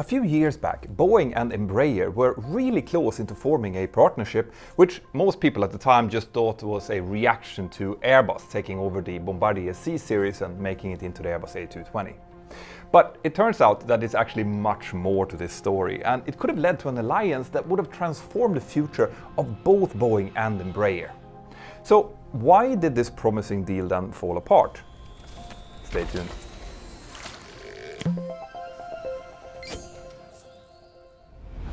A few years back, Boeing and Embraer were really close into forming a partnership, which most people at the time just thought was a reaction to Airbus taking over the Bombardier C-Series and making it into the Airbus A220. But it turns out that it's actually much more to this story, and it could have led to an alliance that would have transformed the future of both Boeing and Embraer. So why did this promising deal then fall apart? Stay tuned.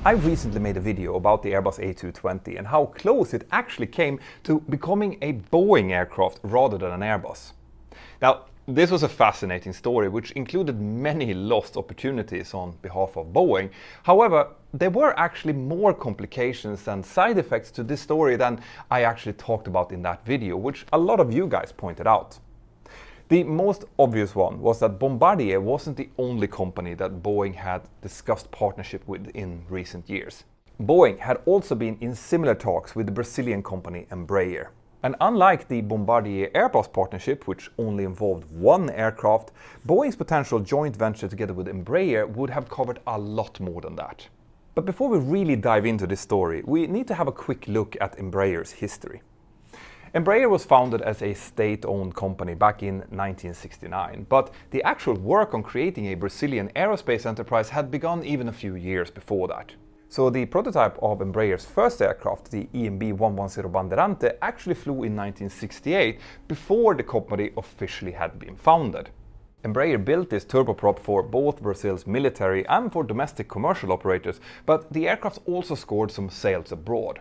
I recently made a video about the Airbus A220 and how close it actually came to becoming a Boeing aircraft rather than an Airbus. Now, this was a fascinating story which included many lost opportunities on behalf of Boeing. However, there were actually more complications and side effects to this story than I actually talked about in that video, which a lot of you guys pointed out. The most obvious one was that Bombardier wasn't the only company that Boeing had discussed partnership with in recent years. Boeing had also been in similar talks with the Brazilian company Embraer. And unlike the Bombardier-Airbus partnership, which only involved one aircraft, Boeing's potential joint venture together with Embraer would have covered a lot more than that. But before we really dive into this story, we need to have a quick look at Embraer's history. Embraer was founded as a state-owned company back in 1969, but the actual work on creating a Brazilian aerospace enterprise had begun even a few years before that. So the prototype of Embraer's first aircraft, the EMB-110 Bandeirante, actually flew in 1968, before the company officially had been founded. Embraer built this turboprop for both Brazil's military and for domestic commercial operators, but the aircraft also scored some sales abroad.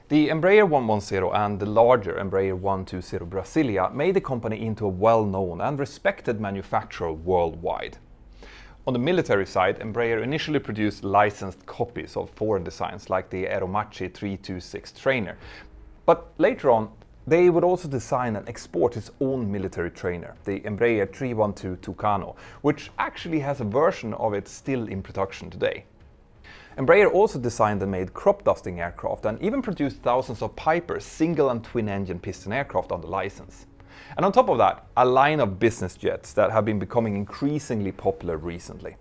The Embraer 110 and the larger Embraer 120 Brasilia made the company into a well-known and respected manufacturer worldwide. On the military side, Embraer initially produced licensed copies of foreign designs like the Aeromachi 326 trainer, but later on they would also design and export its own military trainer, the Embraer 312 Tucano, which actually has a version of it still in production today. Embraer also designed and made crop dusting aircraft and even produced thousands of Piper single and twin engine piston aircraft on the license. And on top of that, a line of business jets that have been becoming increasingly popular recently.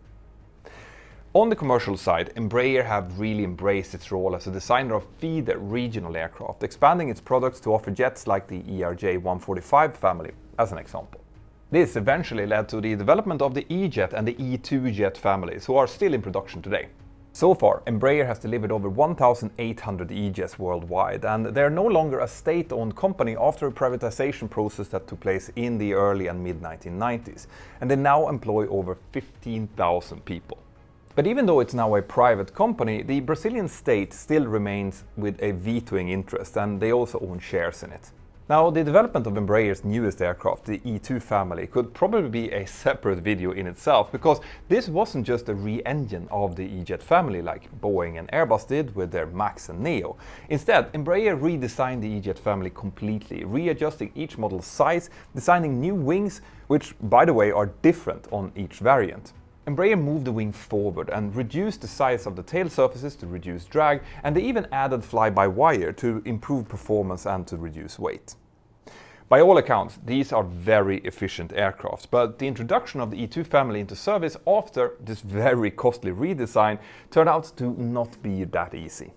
On the commercial side, Embraer have really embraced its role as a designer of feeder regional aircraft, expanding its products to offer jets like the ERJ-145 family, as an example. This eventually led to the development of the E-Jet and the E2 jet families, who are still in production today. So far, Embraer has delivered over 1,800 E-Jets worldwide, and they are no longer a state-owned company after a privatization process that took place in the early and mid-1990s, and they now employ over 15,000 people. But even though it's now a private company, the Brazilian state still remains with a vetoing interest, and they also own shares in it. Now, the development of Embraer's newest aircraft, the E2 family, could probably be a separate video in itself, because this wasn't just a re-engine of the E-Jet family like Boeing and Airbus did with their Max and Neo. Instead, Embraer redesigned the E-Jet family completely, readjusting each model's size, designing new wings, which, by the way, are different on each variant. Embraer moved the wing forward and reduced the size of the tail surfaces to reduce drag, and they even added fly-by-wire to improve performance and to reduce weight. By all accounts, these are very efficient aircraft, but the introduction of the E2 family into service after this very costly redesign turned out to not be that easy.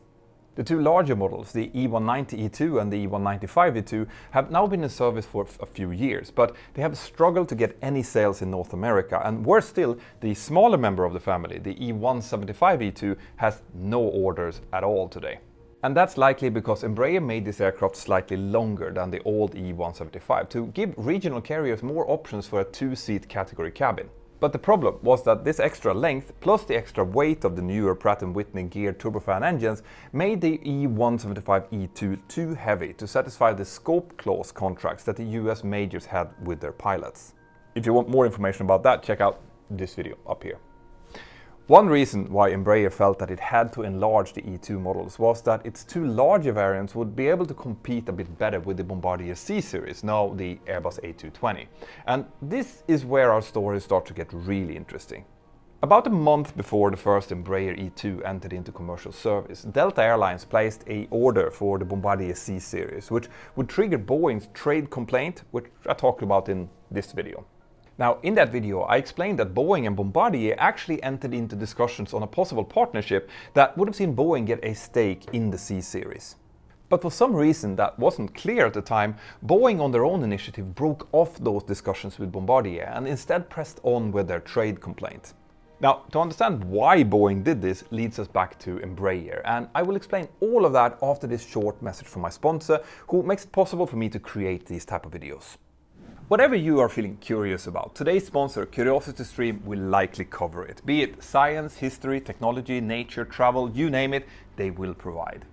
The two larger models, the E190-E2 and the E195-E2, have now been in service for a few years, but they have struggled to get any sales in North America, and worse still, the smaller member of the family, the E175-E2, has no orders at all today. And that's likely because Embraer made this aircraft slightly longer than the old E175 to give regional carriers more options for a two-seat category cabin. But the problem was that this extra length, plus the extra weight of the newer Pratt & Whitney geared turbofan engines, made the E175-E2 too heavy to satisfy the scope clause contracts that the US majors had with their pilots. If you want more information about that, check out this video up here. One reason why Embraer felt that it had to enlarge the E2 models was that its two larger variants would be able to compete a bit better with the Bombardier C-Series, now the Airbus A220. And this is where our stories start to get really interesting. About a month before the first Embraer E2 entered into commercial service, Delta Airlines placed an order for the Bombardier C-Series, which would trigger Boeing's trade complaint, which I talked about in this video. Now, in that video, I explained that Boeing and Bombardier actually entered into discussions on a possible partnership that would have seen Boeing get a stake in the C-Series. But for some reason that wasn't clear at the time, Boeing on their own initiative broke off those discussions with Bombardier and instead pressed on with their trade complaint. Now, to understand why Boeing did this leads us back to Embraer, and I will explain all of that after this short message from my sponsor, who makes it possible for me to create these type of videos. Whatever you are feeling curious about, today's sponsor, CuriosityStream, will likely cover it. Be it science, history, technology, nature, travel, you name it, they will provide.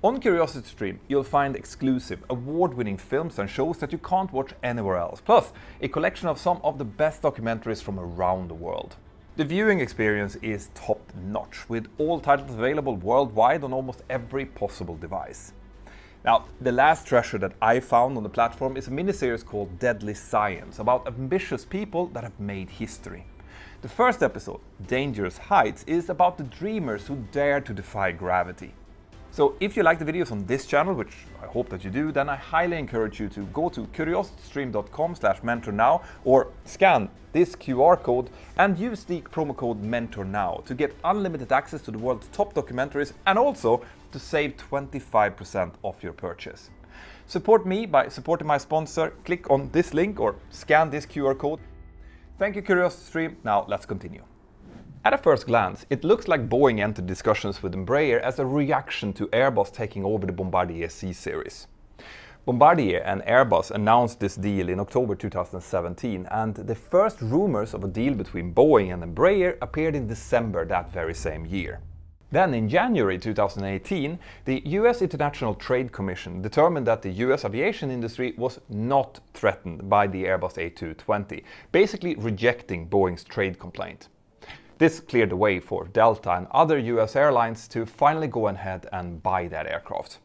On CuriosityStream, you'll find exclusive, award-winning films and shows that you can't watch anywhere else, plus a collection of some of the best documentaries from around the world. The viewing experience is top-notch, with all titles available worldwide on almost every possible device. Now, the last treasure that I found on the platform is a miniseries called Deadly Science, about ambitious people that have made history. The first episode, Dangerous Heights, is about the dreamers who dare to defy gravity. So if you like the videos on this channel, which I hope that you do, then I highly encourage you to go to curiositystream.com/mentor now or scan this QR code and use the promo code mentor now to get unlimited access to the world's top documentaries and also to save 25% off your purchase. Support me by supporting my sponsor. Click on this link or scan this QR code. Thank you, CuriosityStream. Now let's continue. At a first glance, it looks like Boeing entered discussions with Embraer as a reaction to Airbus taking over the Bombardier C-Series. Bombardier and Airbus announced this deal in October 2017, and the first rumors of a deal between Boeing and Embraer appeared in December that very same year. Then in January 2018, the US International Trade Commission determined that the US aviation industry was not threatened by the Airbus A220, basically rejecting Boeing's trade complaint. This cleared the way for Delta and other US airlines to finally go ahead and buy that aircraft.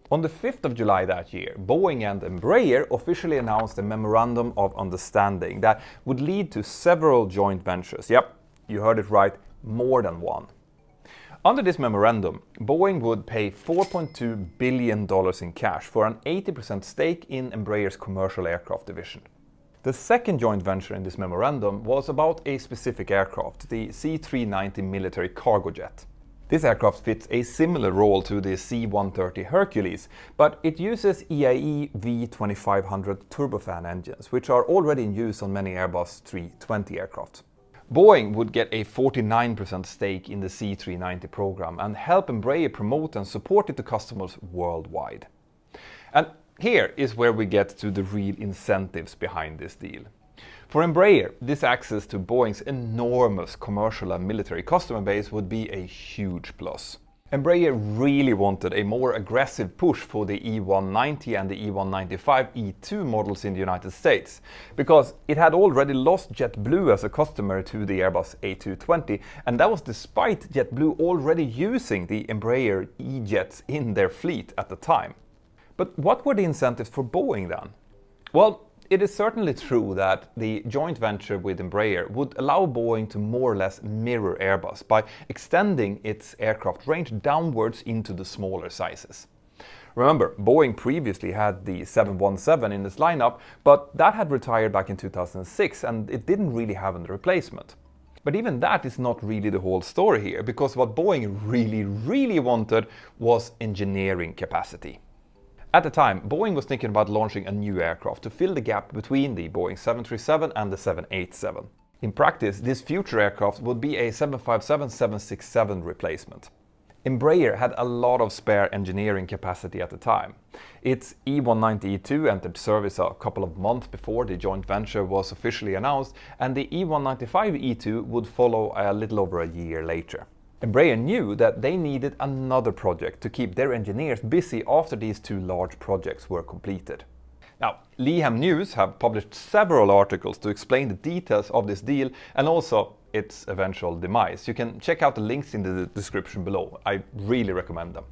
On the 5th of July that year, Boeing and Embraer officially announced a Memorandum of Understanding that would lead to several joint ventures. Yep, you heard it right, more than one. Under this memorandum, Boeing would pay $4.2 billion in cash for an 80% stake in Embraer's commercial aircraft division. The second joint venture in this memorandum was about a specific aircraft, the C-390 military cargo jet. This aircraft fits a similar role to the C-130 Hercules, but it uses EIE V2500 turbofan engines, which are already in use on many Airbus 320 aircraft. Boeing would get a 49% stake in the C-390 program and help Embraer promote and support it to customers worldwide. And here is where we get to the real incentives behind this deal. For Embraer, this access to Boeing's enormous commercial and military customer base would be a huge plus. Embraer really wanted a more aggressive push for the E190 and the E195 E2 models in the United States, because it had already lost JetBlue as a customer to the Airbus A220, and that was despite JetBlue already using the Embraer E-jets in their fleet at the time. But what were the incentives for Boeing then? Well, it is certainly true that the joint venture with Embraer would allow Boeing to more or less mirror Airbus by extending its aircraft range downwards into the smaller sizes. Remember, Boeing previously had the 717 in its lineup, but that had retired back in 2006 and it didn't really have a replacement. But even that is not really the whole story here, because what Boeing really wanted was engineering capacity. At the time, Boeing was thinking about launching a new aircraft to fill the gap between the Boeing 737 and the 787. In practice, this future aircraft would be a 757-767 replacement. Embraer had a lot of spare engineering capacity at the time. Its E190-E2 entered service a couple of months before the joint venture was officially announced, and the E195-E2 would follow a little over a year later. Embraer knew that they needed another project to keep their engineers busy after these two large projects were completed. Now, Leham News have published several articles to explain the details of this deal and also its eventual demise. You can check out the links in the description below. I really recommend them.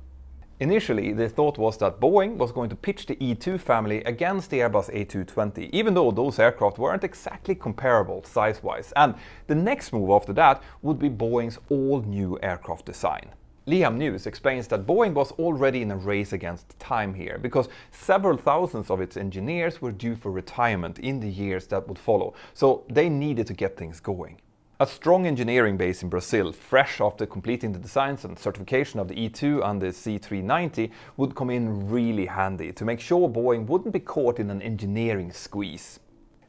Initially, the thought was that Boeing was going to pitch the E2 family against the Airbus A220, even though those aircraft weren't exactly comparable size-wise, and the next move after that would be Boeing's all-new aircraft design. Liam News explains that Boeing was already in a race against time here because several thousands of its engineers were due for retirement in the years that would follow, so they needed to get things going. A strong engineering base in Brazil, fresh after completing the designs and certification of the E2 and the C390, would come in really handy to make sure Boeing wouldn't be caught in an engineering squeeze.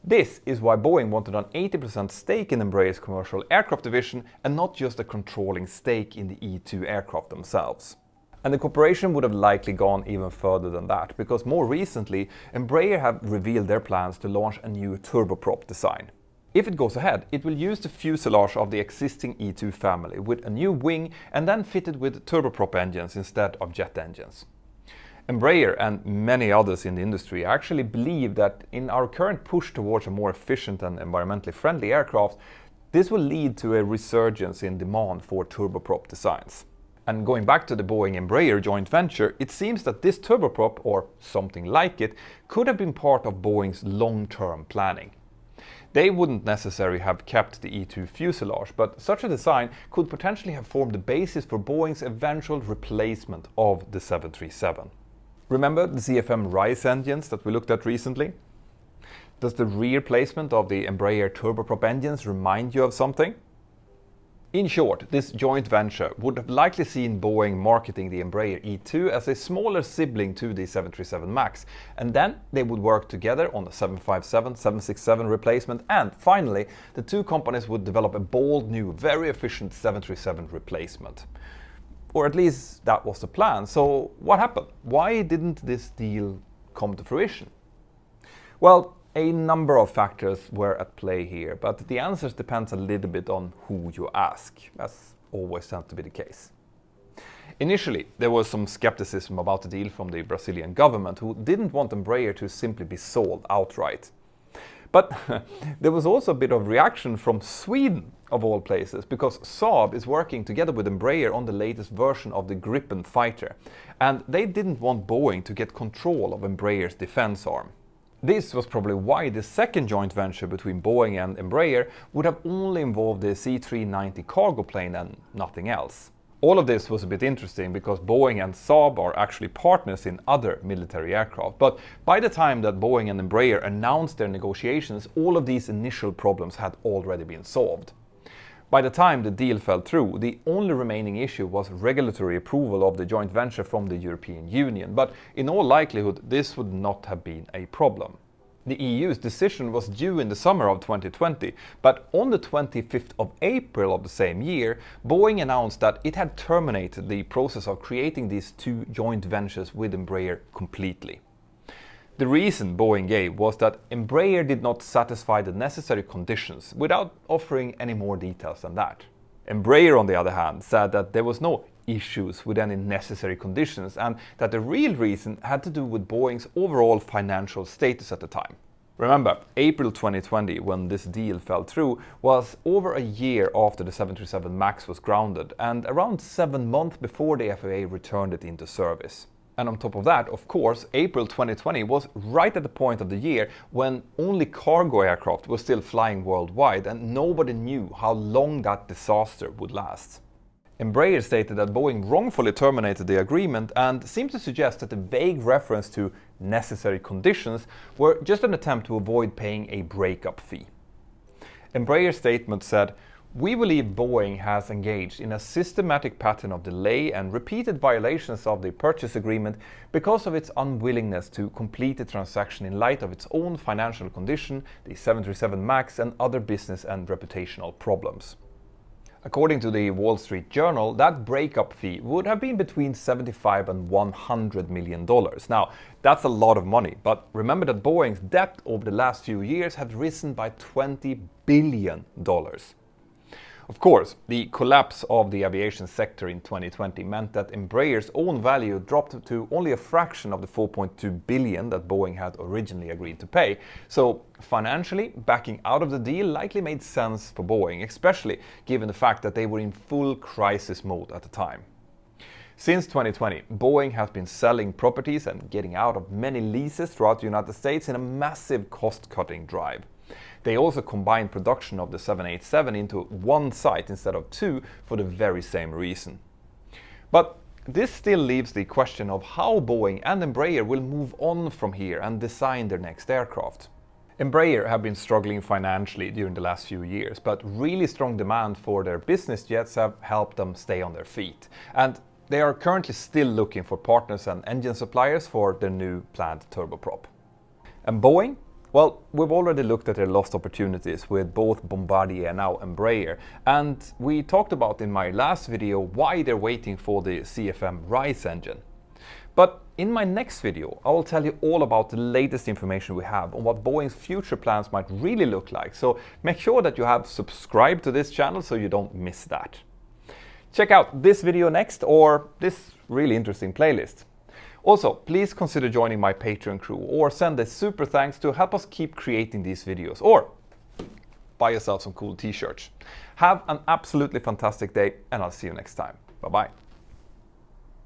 This is why Boeing wanted an 80% stake in Embraer's commercial aircraft division and not just a controlling stake in the E2 aircraft themselves. And the cooperation would have likely gone even further than that, because more recently, Embraer have revealed their plans to launch a new turboprop design. If it goes ahead, it will use the fuselage of the existing E2 family with a new wing and then fitted with turboprop engines instead of jet engines. Embraer and many others in the industry actually believe that in our current push towards a more efficient and environmentally friendly aircraft, this will lead to a resurgence in demand for turboprop designs. And going back to the Boeing-Embraer joint venture, it seems that this turboprop, or something like it, could have been part of Boeing's long-term planning. They wouldn't necessarily have kept the E2 fuselage, but such a design could potentially have formed the basis for Boeing's eventual replacement of the 737. Remember the CFM RISE engines that we looked at recently? Does the rear placement of the Embraer turboprop engines remind you of something? In short, this joint venture would have likely seen Boeing marketing the Embraer E2 as a smaller sibling to the 737 MAX, and then they would work together on the 757, 767 replacement, and finally, the two companies would develop a bold new, very efficient 737 replacement. Or at least that was the plan. So what happened? Why didn't this deal come to fruition? Well, a number of factors were at play here, but the answers depends a little bit on who you ask, as always tends to be the case. Initially, there was some skepticism about the deal from the Brazilian government, who didn't want Embraer to simply be sold outright. But there was also a bit of reaction from Sweden, of all places, because Saab is working together with Embraer on the latest version of the Gripen fighter, and they didn't want Boeing to get control of Embraer's defense arm. This was probably why the second joint venture between Boeing and Embraer would have only involved the C390 cargo plane and nothing else. All of this was a bit interesting because Boeing and Saab are actually partners in other military aircraft, but by the time that Boeing and Embraer announced their negotiations, all of these initial problems had already been solved. By the time the deal fell through, the only remaining issue was regulatory approval of the joint venture from the European Union, but in all likelihood this would not have been a problem. The EU's decision was due in the summer of 2020, but on the 25th of April of the same year, Boeing announced that it had terminated the process of creating these two joint ventures with Embraer completely. The reason Boeing gave was that Embraer did not satisfy the necessary conditions without offering any more details than that. Embraer, on the other hand, said that there was no issues with any necessary conditions and that the real reason had to do with Boeing's overall financial status at the time. Remember, April 2020, when this deal fell through, was over a year after the 737 MAX was grounded and around 7 months before the FAA returned it into service. And on top of that, of course, April 2020 was right at the point of the year when only cargo aircraft were still flying worldwide and nobody knew how long that disaster would last. Embraer stated that Boeing wrongfully terminated the agreement and seemed to suggest that the vague reference to necessary conditions were just an attempt to avoid paying a breakup fee. Embraer's statement said, "We believe Boeing has engaged in a systematic pattern of delay and repeated violations of the purchase agreement because of its unwillingness to complete the transaction in light of its own financial condition, the 737 MAX, and other business and reputational problems." According to the Wall Street Journal, that breakup fee would have been between $75 and $100 million. Now, that's a lot of money, but remember that Boeing's debt over the last few years had risen by $20 billion. Of course, the collapse of the aviation sector in 2020 meant that Embraer's own value dropped to only a fraction of the $4.2 billion that Boeing had originally agreed to pay. So financially, backing out of the deal likely made sense for Boeing, especially given the fact that they were in full crisis mode at the time. Since 2020, Boeing has been selling properties and getting out of many leases throughout the United States in a massive cost-cutting drive. They also combined production of the 787 into one site instead of two for the very same reason. But this still leaves the question of how Boeing and Embraer will move on from here and design their next aircraft. Embraer have been struggling financially during the last few years, but really strong demand for their business jets have helped them stay on their feet. And they are currently still looking for partners and engine suppliers for their new planned turboprop. And Boeing? Well, we've already looked at their lost opportunities with both Bombardier and now Embraer, and we talked about in my last video why they're waiting for the CFM RISE engine. But in my next video, I will tell you all about the latest information we have on what Boeing's future plans might really look like, so make sure that you have subscribed to this channel so you don't miss that. Check out this video next, or this really interesting playlist. Also, please consider joining my Patreon crew or send a super thanks to help us keep creating these videos, or buy yourself some cool t-shirts. Have an absolutely fantastic day, and I'll see you next time. Bye bye.